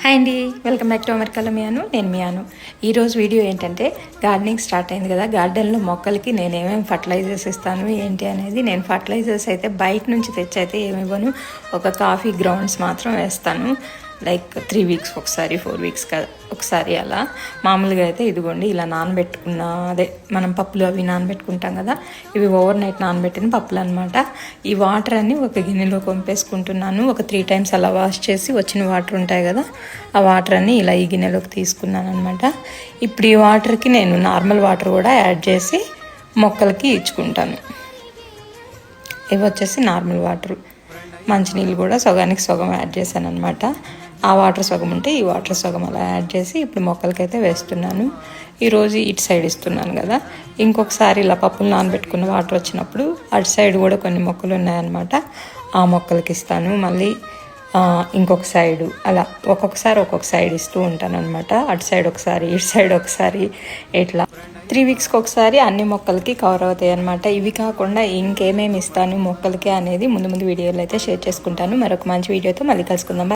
Hi అండి, welcome back to అమెరికాలో నేను మియాను. ఈరోజు వీడియో ఏంటంటే గార్డెనింగ్ స్టార్ట్ అయింది కదా. గార్డెన్లో మొక్కలకి నేను ఏమేమి ఫర్టిలైజర్స్ ఇస్తాను ఏంటి అనేది. నేను ఫర్టిలైజర్స్ అయితే బయట నుంచి తెచ్చి అయితే ఏమివ్వను. ఒక కాఫీ గ్రౌండ్స్ మాత్రం వేస్తాను. లైక్ 3 వీక్స్ ఒకసారి, 4 వీక్స్ ఒకసారి అలా. మామూలుగా అయితే ఇదిగోండి ఇలా నానబెట్టుకున్న అదే మనం పప్పులు అవి నానబెట్టుకుంటాం కదా, ఇవి ఓవర్ నైట్ నానబెట్టిన పప్పులు అనమాట. ఈ వాటర్ అన్ని ఒక గిన్నెలో పంపేసుకుంటున్నాను. ఒక 3 టైమ్స్ అలా వాష్ చేసి వచ్చిన వాటర్ ఉంటాయి కదా, ఆ వాటర్ అన్ని ఇలా ఈ గిన్నెలోకి తీసుకున్నాను అనమాట. ఇప్పుడు ఈ వాటర్కి నేను నార్మల్ వాటర్ కూడా యాడ్ చేసి మొక్కలకి ఇచ్చుకుంటాను. ఇవి వచ్చేసి నార్మల్ వాటర్. మంచినీళ్ళు కూడా సగానికి సగం యాడ్ చేశాను అనమాట. ఆ వాటర్ సగం ఉంటే ఈ వాటర్ సగం అలా యాడ్ చేసి ఇప్పుడు మొక్కలకైతే వేస్తున్నాను. ఈరోజు ఇటు సైడ్ ఇస్తున్నాను కదా, ఇంకొకసారి ఇలా పప్పులు నానబెట్టుకున్న వాటర్ వచ్చినప్పుడు అటు సైడ్ కూడా కొన్ని మొక్కలు ఉన్నాయన్నమాట, ఆ మొక్కలకి ఇస్తాను. మళ్ళీ ఇంకొక సైడు అలా ఒక్కొక్క సైడ్ ఇస్తూ ఉంటాను అనమాట. అటు సైడ్ ఒకసారి, ఇటు సైడ్ ఒకసారి, ఇట్లా 3 వీక్స్కి ఒకసారి అన్ని మొక్కలకి కవర్ అవుతాయి అనమాట. ఇవి కాకుండా ఇంకేమేమి ఇస్తాను మొక్కలకి అనేది ముందు వీడియోలో అయితే షేర్ చేసుకుంటాను. మరొక మంచి వీడియోతో మళ్ళీ కలుసుకుందాం.